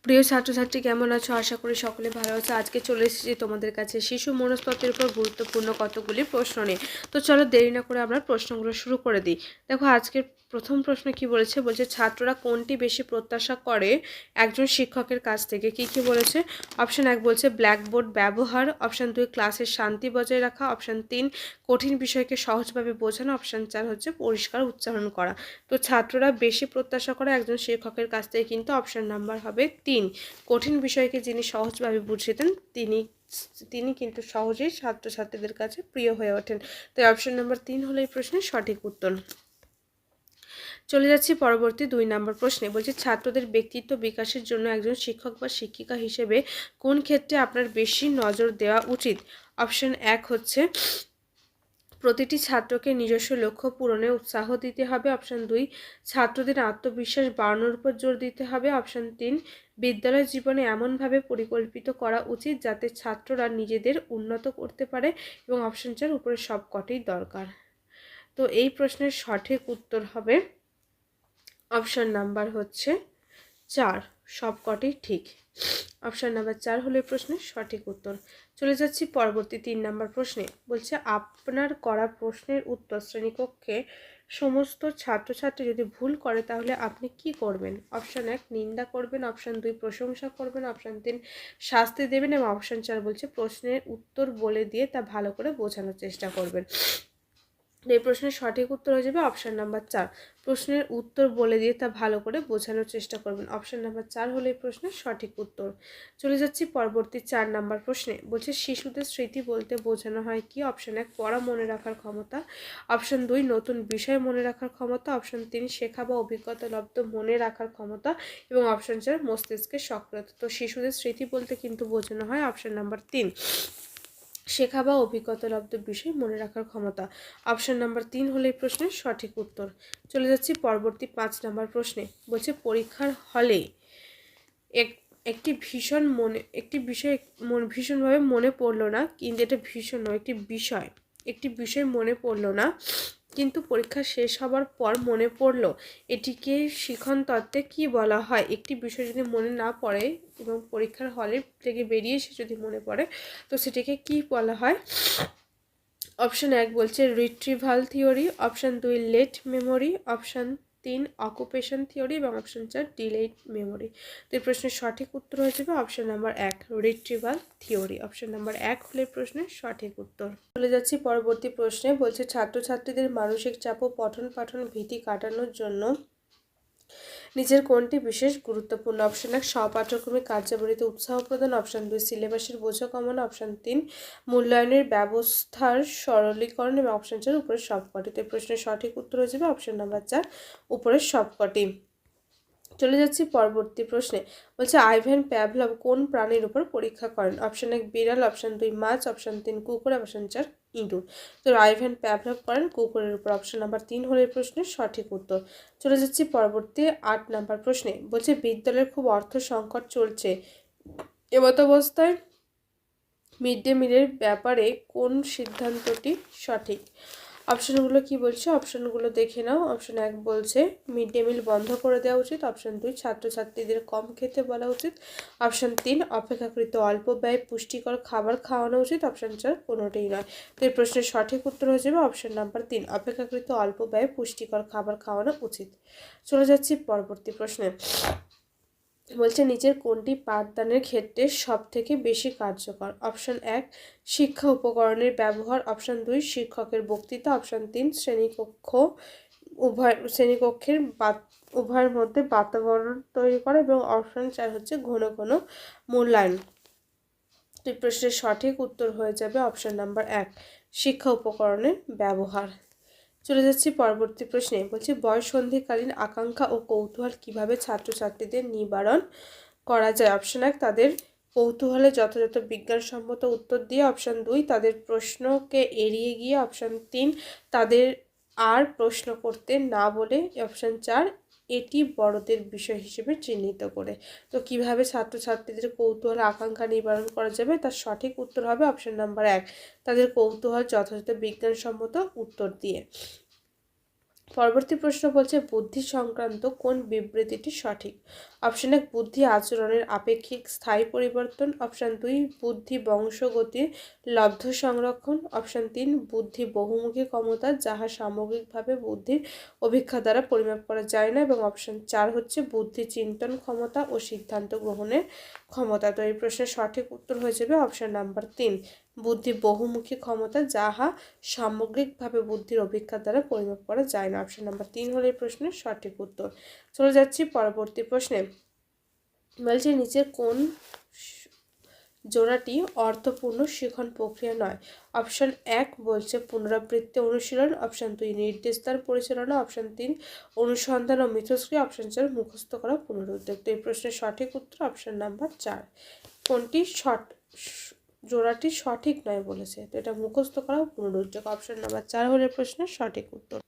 প্রিয় ছাত্রছাত্রী, কেমন আছো? আশা করি সকলে ভালো আছো। আজকে চলে এসেছি তোমাদের কাছে শিশু মনস্তত্ত্বের উপর গুরুত্বপূর্ণ কতগুলি প্রশ্ন নিয়ে। তো চলো দেরি না করে আমরা প্রশ্নগুলো শুরু করে দিই। দেখো, আজকের প্রথম প্রশ্ন কি বলেছে, ছাত্ররা কোনটি বেশি প্রত্যাশা করে একজন শিক্ষকের কাছ থেকে? কি বলেছে? অপশান 1 বলছে ব্ল্যাকবোর্ড ব্যবহার, অপশান 2 ক্লাসের শান্তি বজায় রাখা, অপশান 3 কঠিন বিষয়কে সহজভাবে বোঝানো, অপশান 4 হচ্ছে পরিষ্কার উচ্চারণ করা। তো ছাত্ররা বেশি প্রত্যাশা করে একজন শিক্ষকের কাছ থেকে কিন্তু অপশান নাম্বার হবে 3, কঠিন বিষয়কে যিনি সহজভাবে বুঝিয়ে দেন তিনি কিন্তু সহজেই ছাত্রছাত্রীদের কাছে প্রিয় হয়ে ওঠেন। তাই অপশন নাম্বার 3 হলো এই প্রশ্নের সঠিক উত্তর। চলে যাচ্ছি পরবর্তী 2 নম্বর প্রশ্নে। ছাত্রদের ব্যক্তিত্ব বিকাশের জন্য একজন শিক্ষক বা শিক্ষিকা হিসেবে কোন ক্ষেত্রে আপনার বেশি নজর দেওয়া উচিত? অপশন 1 হচ্ছে প্রতিটি ছাত্রকে নিজস্ব লক্ষ্য পূরণে উৎসাহ দিতে হবে, অপশন 2 ছাত্রদের আত্মবিশ্বাস বাড়ানোর উপর জোর দিতে হবে, অপশন 3 বিদ্যালয় জীবনে এমনভাবে পরিকল্পিত করা উচিত যাতে ছাত্ররা নিজেদের উন্নত করতে পারে, এবং অপশন 4 উপরে সবকটিই দরকার। তো এই প্রশ্নের সঠিক উত্তর হবে অপশন নাম্বার হচ্ছে 4, সবকটি ঠিক। অপশন নাম্বার 4 হলো এই প্রশ্নের সঠিক উত্তর। চলে যাচ্ছি পরবর্তী 3 নম্বর প্রশ্নে। আপনার করা প্রশ্নের উত্তর শ্রেণীকক্ষে সমস্ত ছাত্রছাত্রী যদি ভুল করে তাহলে আপনি কি করবেন? অপশন 1 নিন্দা করবেন, অপশন 2 প্রশংসা করবেন, অপশন 3 শাস্তি দেবেন, এবং অপশন 4 বলছে প্রশ্নের উত্তর বলে দিয়ে তা ভালো করে বোঝানোর চেষ্টা করবেন। এই প্রশ্নের সঠিক উত্তর হয়ে যাবে অপশন নাম্বার 4, প্রশ্নের উত্তর বলে দিয়ে তা ভালো করে বোঝানোর চেষ্টা করবেন। অপশন নাম্বার 4 হলো এই প্রশ্নের সঠিক উত্তর। চলে যাচ্ছি পরবর্তী 4 নাম্বার প্রশ্নে। শিশুদের স্মৃতি বলতে বোঝানো হয় কি? অপশন 1 পড়া মনে রাখার ক্ষমতা, অপশন 2 নতুন বিষয় মনে রাখার ক্ষমতা, অপশন 3 শেখা বা অভিজ্ঞতা লব্ধ মনে রাখার ক্ষমতা, এবং অপশন 4 মস্তিষ্কের সক্রিয়তা। তো শিশুদের স্মৃতি বলতে কিন্তু বোঝানো হয় অপশন নাম্বার 3, শেখা বা অভিজ্ঞতালব্ধ বিষয় মনে রাখার ক্ষমতা। অপশন নাম্বার 3 হলো এই প্রশ্নের সঠিক উত্তর। চলে যাচ্ছি পরবর্তী 5 নাম্বার প্রশ্নে। পরীক্ষার হলে একটি বিষয় ভীষণভাবে মনে পড়লো না, কিন্তু এটা ভীষণ নয়, একটি বিষয় মনে পড়লো না কিন্তু পরীক্ষা শেষ হবার পর মনে পড়লো, এটিকে শিখন তত্ত্বে কি বলা হয়? একটি বিষয় যদি মনে না পড়ে এবং পরীক্ষার হলে থেকে বেরিয়ে এসে যদি মনে পড়ে, তো সেটাকে কি বলা হয়? অপশন 1 বলছে retrieval theory, option 2 late memory, option 3 occupation theory, এবং অপশন 4 ডিলেড মেমোরি। তো এই প্রশ্নের সঠিক উত্তর হয়ে যাবে option number 1, retrieval theory. Option number 1 হলে প্রশ্নের সঠিক উত্তর। চলে যাচ্ছি পরবর্তী প্রশ্নে। ছাত্রছাত্রীদের মানসিক চাপ ও পঠন পাঠন ভীতি কাটানোর জন্য নিচের কোনটি বিশেষ গুরুত্বপূর্ণ? অপশন 1 সহপাঠ্যক্রমিক কার্যাবলীতে উৎসাহ প্রদান, অপশন 2 সিলেবাসের বোঝা কমানো, অপশন 3 মূল্যায়নের ব্যবস্থার সরলীকরণ, এবং অপশন 4 উপরের সবকটি। তো প্রশ্নের সঠিক উত্তর হয়ে যাবে অপশন নাম্বার 4, উপরের সবকটি। চলে যাচ্ছি পরবর্তী প্রশ্নে। আইভ্যান প্যাভলভ কোন প্রাণীর উপর পরীক্ষা করেন? অপশন 1 বিড়াল, অপশন 2 মাছ, অপশন 3 কুকুর, অপশন 4 ইঁদুর। তো আইভ্যান প্যাভলভ করেন কুকুরের উপর। অপশন নাম্বার 3 হলো এই প্রশ্নের সঠিক উত্তর। চলে যাচ্ছি পরবর্তী 8 নাম্বার প্রশ্নে। বিদ্যালয়ের খুব অর্থ সংকট চলছে, এমতাবস্থায় মিড ডে মিলের ব্যাপারে কোন সিদ্ধান্তটি সঠিক? অপশনগুলো কি বলছে? অপশনগুলো দেখে নাও। অপশন 1 বলছে মিড ডে মিল বন্ধ করে দেওয়া উচিত, অপশন 2 ছাত্রছাত্রীদের কম খেতে বলা উচিত, অপশন 3 অপেক্ষাকৃত অল্প ব্যয় পুষ্টিকর খাবার খাওয়ানো উচিত, অপশন 4 কোনোটাই নয়। তো এই প্রশ্নের সঠিক উত্তর হয়ে যাবে অপশন নাম্বার 3, অপেক্ষাকৃত অল্প ব্যয় পুষ্টিকর খাবার খাওয়ানো উচিত। চলে যাচ্ছি পরবর্তী প্রশ্নে। নিচের কোনটি পাঠদানের ক্ষেত্রে সব থেকে বেশি কার্যকর? অপশন 1 শিক্ষা উপকরণের ব্যবহার, অপশন 2 শিক্ষকের বক্তৃতা, অপশন 3 শ্রেণীকক্ষের উভয়ের মধ্যে বাতাবরণ তৈরি করা, এবং অপশন 4 হচ্ছে ঘন ঘন মূল্যায়ন। তো এই প্রশ্নের সঠিক উত্তর হয়ে যাবে অপশন নাম্বার 1, শিক্ষা উপকরণের ব্যবহার। চলে যাচ্ছি পরবর্তী প্রশ্নে। বয়ঃসন্ধিকালীন আকাঙ্ক্ষা ও কৌতূহল কিভাবে ছাত্রছাত্রীদের নিবারণ করা যায়? অপশন 1 তাদের কৌতূহলে যথাযথ বিজ্ঞানসম্মত উত্তর দিয়ে, অপশন 2 তাদের প্রশ্নকে এড়িয়ে গিয়ে, অপশন 3 তাদের আর প্রশ্ন করতে না বলে, অপশন 4 এটি বড়দের বিষয় হিসেবে চিহ্নিত করে। তো কিভাবে ছাত্রছাত্রীদের কৌতূহল আকাঙ্ক্ষা নিবারণ করা যাবে? তার সঠিক উত্তর হবে অপশন নাম্বার 1, তাদের কৌতূহল যথাযথ বিজ্ঞানসম্মত উত্তর দিয়ে। পরবর্তী প্রশ্ন বলছে বুদ্ধি সংক্রান্ত কোন বিবৃতিটি সঠিক? অপশন 1 বুদ্ধি আচরণের আপেক্ষিক স্থায়ী পরিবর্তন, অপশন 2 বুদ্ধি বংশগতির লব্ধ সংরক্ষণ, অপশন 3 বুদ্ধি বহুমুখী ক্ষমতা যাহা সামগ্রিকভাবে বুদ্ধির অভিক্ষা দ্বারা পরিমাপ করা যায় না, এবং অপশন 4 হচ্ছে বুদ্ধি চিন্তন ক্ষমতা ও সিদ্ধান্ত গ্রহণের ক্ষমতা। তো এই প্রশ্নের সঠিক উত্তর হয়ে যাবে অপশন নাম্বার 3 বুদ্ধি বহুমুখী ক্ষমতা যাহা সামগ্রিকভাবে বুদ্ধির অভিক্ষা দ্বারা পরিমাপ করা যায় না। অপশন নাম্বার 3 হলো এই প্রশ্নের সঠিক উত্তর। চলে যাচ্ছি পরবর্তী প্রশ্নে। বলছে নিচের কোন জোড়াটি অর্থপূর্ণ শিখন প্রক্রিয়া নয়? অপশন 1 বলছে পুনরাবৃত্তি অনুশীলন, অপশন 2 নির্দেশদার পরিচালনা, অপশন 3 অনুসন্ধান ও মিথস্ক্রিয়া, অপশন 4 মুখস্থ করা পুনরুদ্যোগ। তো এই প্রশ্নের সঠিক উত্তর অপশন নাম্বার 4। কোনটি জোড়াটি সঠিক নয় বলেছে, তো এটা মুখস্থ করা পুনরুদ্যোগ। অপশন নাম্বার 4 হলে প্রশ্নের সঠিক উত্তর।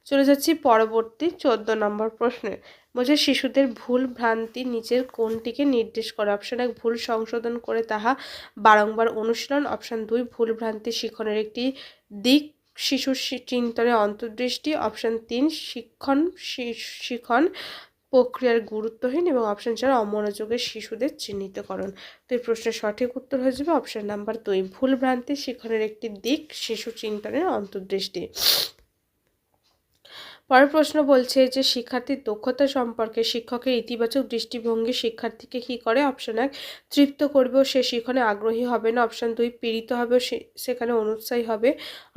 চলে যাচ্ছি পরবর্তী 14 নম্বর প্রশ্নে। বলছে শিশুদের ভুল ভ্রান্তি নিচের কোনটিকে নির্দেশ করে? অপশন 1 ভুল সংশোধন করে তাহা বারংবার অনুশীলন, অপশন 2 ভুল ভ্রান্তি শিক্ষণের একটি দিক শিশুর চিন্তনে অন্তর্দৃষ্টি, অপশন 3 শিখন প্রক্রিয়ার গুরুত্বহীন, এবং অপশন 4 অমনোযোগের শিশুদের চিহ্নিতকরণ। তো এই প্রশ্নের সঠিক উত্তর হয়ে যাবে অপশন নাম্বার 2 ভুল ভ্রান্তি শিক্ষণের একটি দিক শিশু চিন্তনের অন্তর্দৃষ্টি। পরের প্রশ্ন বলছে যে শিক্ষার্থীর দক্ষতা সম্পর্কে শিক্ষকের ইতিবাচক দৃষ্টিভঙ্গি শিক্ষার্থীকে কী করে? অপশন 1 তৃপ্ত করবে ও সে শিখনে আগ্রহী হবে না, অপশন 2 পীড়িত হবে ও সেখানে অনুৎসাহী হবে,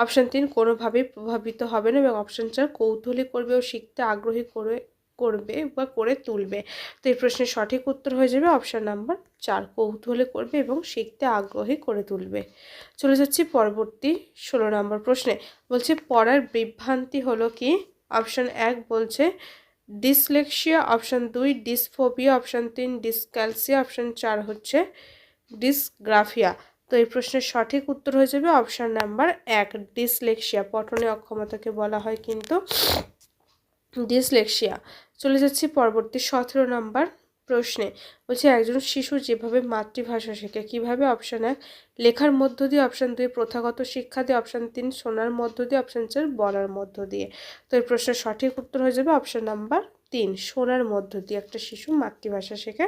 অপশন 3 কোনোভাবেই প্রভাবিত হবে না, এবং অপশন 4 কৌতূহলী করবে ও শিখতে আগ্রহী করে তুলবে। তো এই প্রশ্নের সঠিক উত্তর হয়ে যাবে অপশন নাম্বার 4 কৌতূহলী করবে এবং শিখতে আগ্রহী করে তুলবে। চলে যাচ্ছি পরবর্তী 16 নম্বর প্রশ্নে। বলছে পড়ার বিভ্রান্তি হলো কি? অপশন 1 বলছে ডিসলেক্সিয়া, অপশন 2 ডিসফোবিয়া, অপশন 3 ডিসক্যালসিয়া, অপশন 4 হচ্ছে ডিসগ্রাফিয়া। তো এই প্রশ্নের সঠিক উত্তর হয়ে যাবে অপশন নাম্বার 1 ডিসলেক্সিয়া। পঠনে অক্ষমতাকে বলা হয় কিন্তু ডিসলেক্সিয়া। চলে যাচ্ছি পরবর্তী 17 নম্বর প্রশ্নে। বলছে একজন শিশু যেভাবে মাতৃভাষা শেখে কিভাবে? অপশন 1 লেখার মধ্য দিয়ে, অপশন 2 প্রথাগত শিক্ষা দিয়ে, অপশন 3 শোনার মধ্য দিয়ে, অপশন 4 বলার মধ্য দিয়ে। তো এই প্রশ্নের সঠিক উত্তর হয়ে যাবে অপশন নাম্বার 3 শোনার মধ্য দিয়ে। একটা শিশু মাতৃভাষা শেখে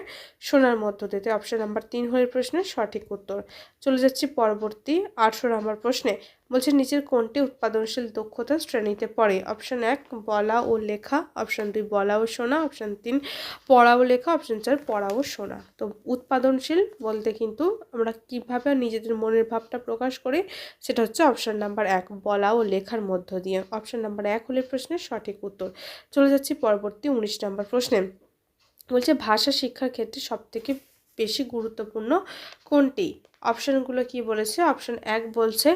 শোনার মধ্য দিয়ে। অপশন নাম্বার 3 হয়ে প্রশ্নের সঠিক উত্তর। চলে যাচ্ছি পরবর্তী 18 নম্বর প্রশ্নে। বলছে নিচের কোনটি উৎপাদনশীল দক্ষতা শ্রেণীতে পড়ে? অপশন 1 বলা ও লেখা, অপশন 2 বলা ও শোনা, অপশন 3 পড়া ও লেখা, অপশন 4 পড়া ও শোনা। তো উৎপাদনশীল বলতে কিন্তু আমরা কিভাবে নিজেদের মনের ভাবটা প্রকাশ করি সেটা হচ্ছে অপশন নাম্বার 1 বলা ও লেখার মধ্য দিয়ে। অপশন নাম্বার 1 হলে প্রশ্নের সঠিক উত্তর। চলে যাচ্ছি পরবর্তী 19 নম্বর প্রশ্নে। বলছে ভাষা শিক্ষার ক্ষেত্রে সবথেকে বেশি গুরুত্বপূর্ণ কোনটি? অপশনগুলো কি বলেছে? অপশন 1 বলছে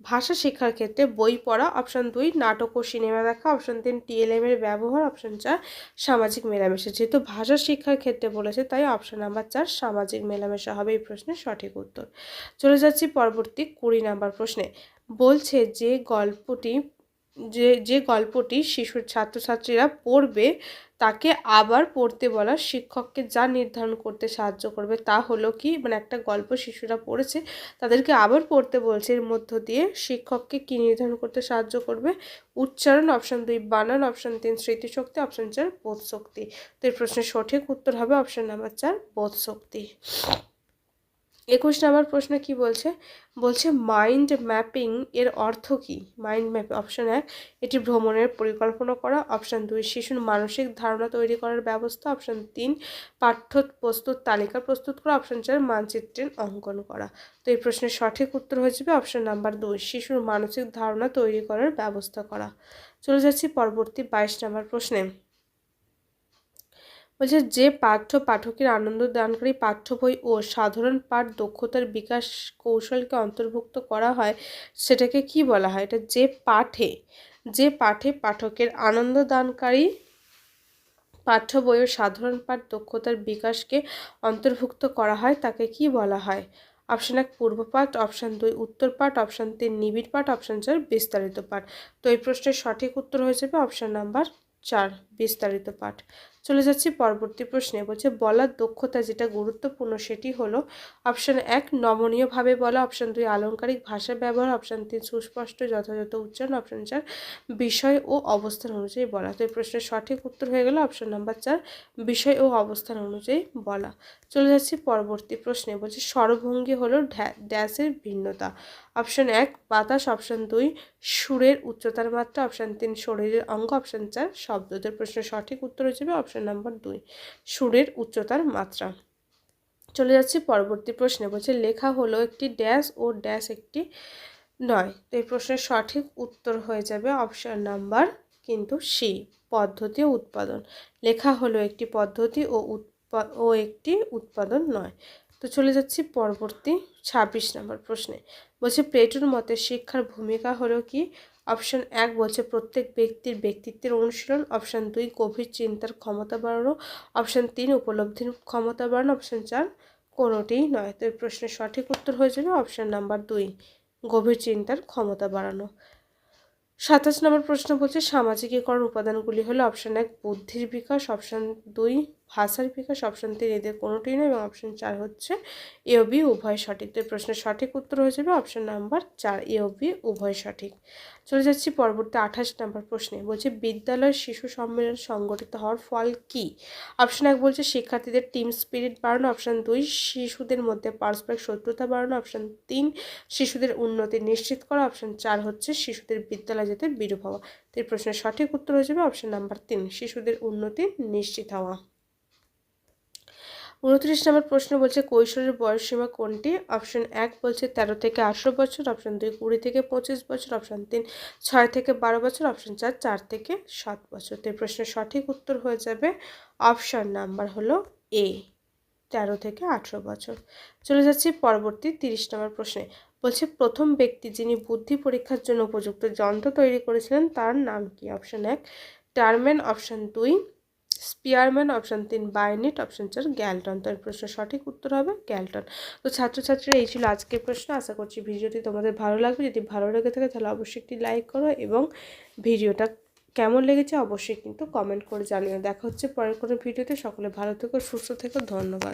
ভাষা শিক্ষার ক্ষেত্রে বই পড়া, অপশন 2 নাটক ও সিনেমা দেখা, অপশন 3 টিএলএম এর ব্যবহার, অপশন 4 সামাজিক মেলামেশা। যেহেতু ভাষা শিক্ষার ক্ষেত্রে বলেছে তাই অপশন নাম্বার 4 সামাজিক মেলামেশা হবে এই প্রশ্নের সঠিক উত্তর। চলে যাচ্ছি পরবর্তী 20 নম্বর প্রশ্নে। বলছে যে গল্পটি শিশুর ছাত্রছাত্রীরা পড়বে তাকে আবার পড়তে বলা শিক্ষককে যা নির্ধারণ করতে সাহায্য করবে তা হলো কি? মানে একটা গল্প শিশুরা পড়েছে তাদেরকে আবার পড়তে বলছে, এর মধ্য দিয়ে শিক্ষককে কি নির্ধারণ করতে সাহায্য করবে? উচ্চারণ, অপশন 2 বানান, অপশন 3 স্মৃতিশক্তি, অপশন 4 বোধশক্তি। তো এই প্রশ্নের সঠিক উত্তর হবে অপশন নাম্বার 4 বোধশক্তি। 21 নম্বর প্রশ্ন কি বলছে? বলছে মাইন্ড ম্যাপিং এর অর্থ কি? মাইন্ড ম্যাপ, অপশন 1 এটি ভ্রমণের পরিকল্পনা করা, অপশন 2 শিশুর মানসিক ধারণা তৈরি করার ব্যবস্থা, অপশন 3 পাঠ্যপুস্তক তালিকা প্রস্তুত করা, অপশন 4 মানচিত্রের অঙ্কন করা। তো এই প্রশ্নের সঠিক উত্তর হয়ে যাবে অপশন নাম্বার 2 শিশুর মানসিক ধারণা তৈরি করার ব্যবস্থা করা। চলে যাচ্ছি পরবর্তী 22 নম্বর প্রশ্নে। বলছে যে পাঠকের আনন্দ দানকারী পাঠ্য বই ও সাধারণ পাঠ দক্ষতার বিকাশ কৌশলকে অন্তর্ভুক্ত করা হয় সেটাকে কি বলা হয়? এটা যে পাঠে পাঠকের আনন্দ দানকারী পাঠ্য বই ও সাধারণ পাঠ দক্ষতার বিকাশকে অন্তর্ভুক্ত করা হয় তাকে কি বলা হয়? অপশন 1 পূর্ব পাঠ, অপশন 2 উত্তর পাঠ, অপশন 3 নিবিড় পাঠ, অপশন 4 বিস্তারিত পাঠ। তো এই প্রশ্নের সঠিক উত্তর হয়ে যাবে অপশন নাম্বার 4 বিস্তারিত পাঠ। চলে যাচ্ছি পরবর্তী প্রশ্নে। বলছে বলার দক্ষতা যেটা গুরুত্বপূর্ণ সেটি হলো অপশান 1 নমনীয়ভাবে বলা, অপশান 2 আলংকারিক ভাষা ব্যবহার, অপশান 3 সুস্পষ্ট যথাযথ উচ্চারণ, অপশান 4 বিষয় ও অবস্থান অনুযায়ী বলা। তো এই প্রশ্নের সঠিক উত্তর হয়ে গেল অপশান নাম্বার 4 বিষয় ও অবস্থান অনুযায়ী বলা। চলে যাচ্ছি পরবর্তী প্রশ্নে। বলছে স্বরভঙ্গি হলো ড্যাশের ভিন্নতা। অপশান 1 বাতাস, অপশান 2 সুরের উচ্চতার মাত্রা, অপশান 3 শরীরের অঙ্গ, অপশান 4 শব্দদের। প্রশ্নের সঠিক উত্তর হিসেবে অপশান নাম্বার 2 সুরের উচ্চতার মাত্রা। চলে যাচ্ছি পরবর্তী প্রশ্নে। বলছে লেখা হলো একটি ড্যাশ ও ড্যাশ একটি নয়। তো এই প্রশ্নের সঠিক উত্তর হয়ে যাবে অপশান নাম্বার কিন্তু সি পদ্ধতি ও উৎপাদন। লেখা হলো একটি পদ্ধতি ও একটি উৎপাদন নয়। তো চলে যাচ্ছি পরবর্তী 26 নম্বর প্রশ্নে। বলছে প্লেটোর মতে শিক্ষার ভূমিকা হলো কি? অপশান 1 বলছে প্রত্যেক ব্যক্তির ব্যক্তিত্বের অনুশীলন, অপশান 2 গভীর চিন্তার ক্ষমতা বাড়ানো, অপশান 3 উপলব্ধির ক্ষমতা বাড়ানো, অপশান 4 কোনোটিই নয়। তো এই প্রশ্নের সঠিক উত্তর হয়ে যাবে অপশান নাম্বার 2 গভীর চিন্তার ক্ষমতা বাড়ানো। 27 নম্বর প্রশ্ন বলছে সামাজিকীকরণ উপাদানগুলি হলো অপশান 1 বুদ্ধির বিকাশ, অপশান 2 ভাষার বিকাশ, অপশান 3 এদের কোনোটিই নয় এবং অপশান 4 হচ্ছে এ ও বি উভয় সঠিক। তো এই প্রশ্নের সঠিক উত্তর হয়ে যাবে অপশান নাম্বার 4 এ ও বি উভয় সঠিক। চলে যাচ্ছি পরবর্তী 28 নম্বর প্রশ্নে। বলছে বিদ্যালয়ের শিশু সম্মেলন সংগঠিত হওয়ার ফল কি? অপশান 1 বলছে শিক্ষার্থীদের টিম স্পিরিট বাড়ানো, অপশান 2 শিশুদের মধ্যে পারস্পরিক শত্রুতা বাড়ানো, অপশান 3 শিশুদের উন্নতি নিশ্চিত করা, অপশান 4 হচ্ছে শিশুদের বিদ্যালয় যেতে বিরূপ হওয়া। তো এই প্রশ্নের সঠিক উত্তর হয়ে যাবে অপশান নাম্বার 3 শিশুদের উন্নতি নিশ্চিত হওয়া। 29 নম্বর প্রশ্ন বলছে কৈশোরের বয়সসীমা কোনটি? অপশান 1 বলছে 13 থেকে 18 বছর, অপশান 2 20 থেকে 25 বছর, অপশান 3 6 থেকে 12 বছর, অপশান 4 4 থেকে 7 বছর। তো এই প্রশ্নের সঠিক উত্তর হয়ে যাবে অপশান নাম্বার হলো এ 13 থেকে 18 বছর। চলে যাচ্ছি পরবর্তী 30 নম্বর প্রশ্নে। বলছে প্রথম ব্যক্তি যিনি বুদ্ধি পরীক্ষার জন্য উপযুক্ত যন্ত্র তৈরি করেছিলেন তার নাম কি? Option 1 Terman, option 2 Spearman, option 3 Burnett, option 4 Galton. তো এর প্রশ্নের সঠিক উত্তর হবে গ্যালটন। তো ছাত্রছাত্রীরা এই ছিল আজকের প্রশ্ন। আশা করছি ভিডিওটি তোমাদের ভালো লাগবে। যদি ভালো লেগে থাকে তাহলে অবশ্যই একটি লাইক করো এবং ভিডিওটা কেমন লেগেছে অবশ্যই কিন্তু কমেন্ট করে জানিও। দেখা হচ্ছে পরের কোনো ভিডিওতে। সকলে ভালো থেকো, সুস্থ থেকো, ধন্যবাদ।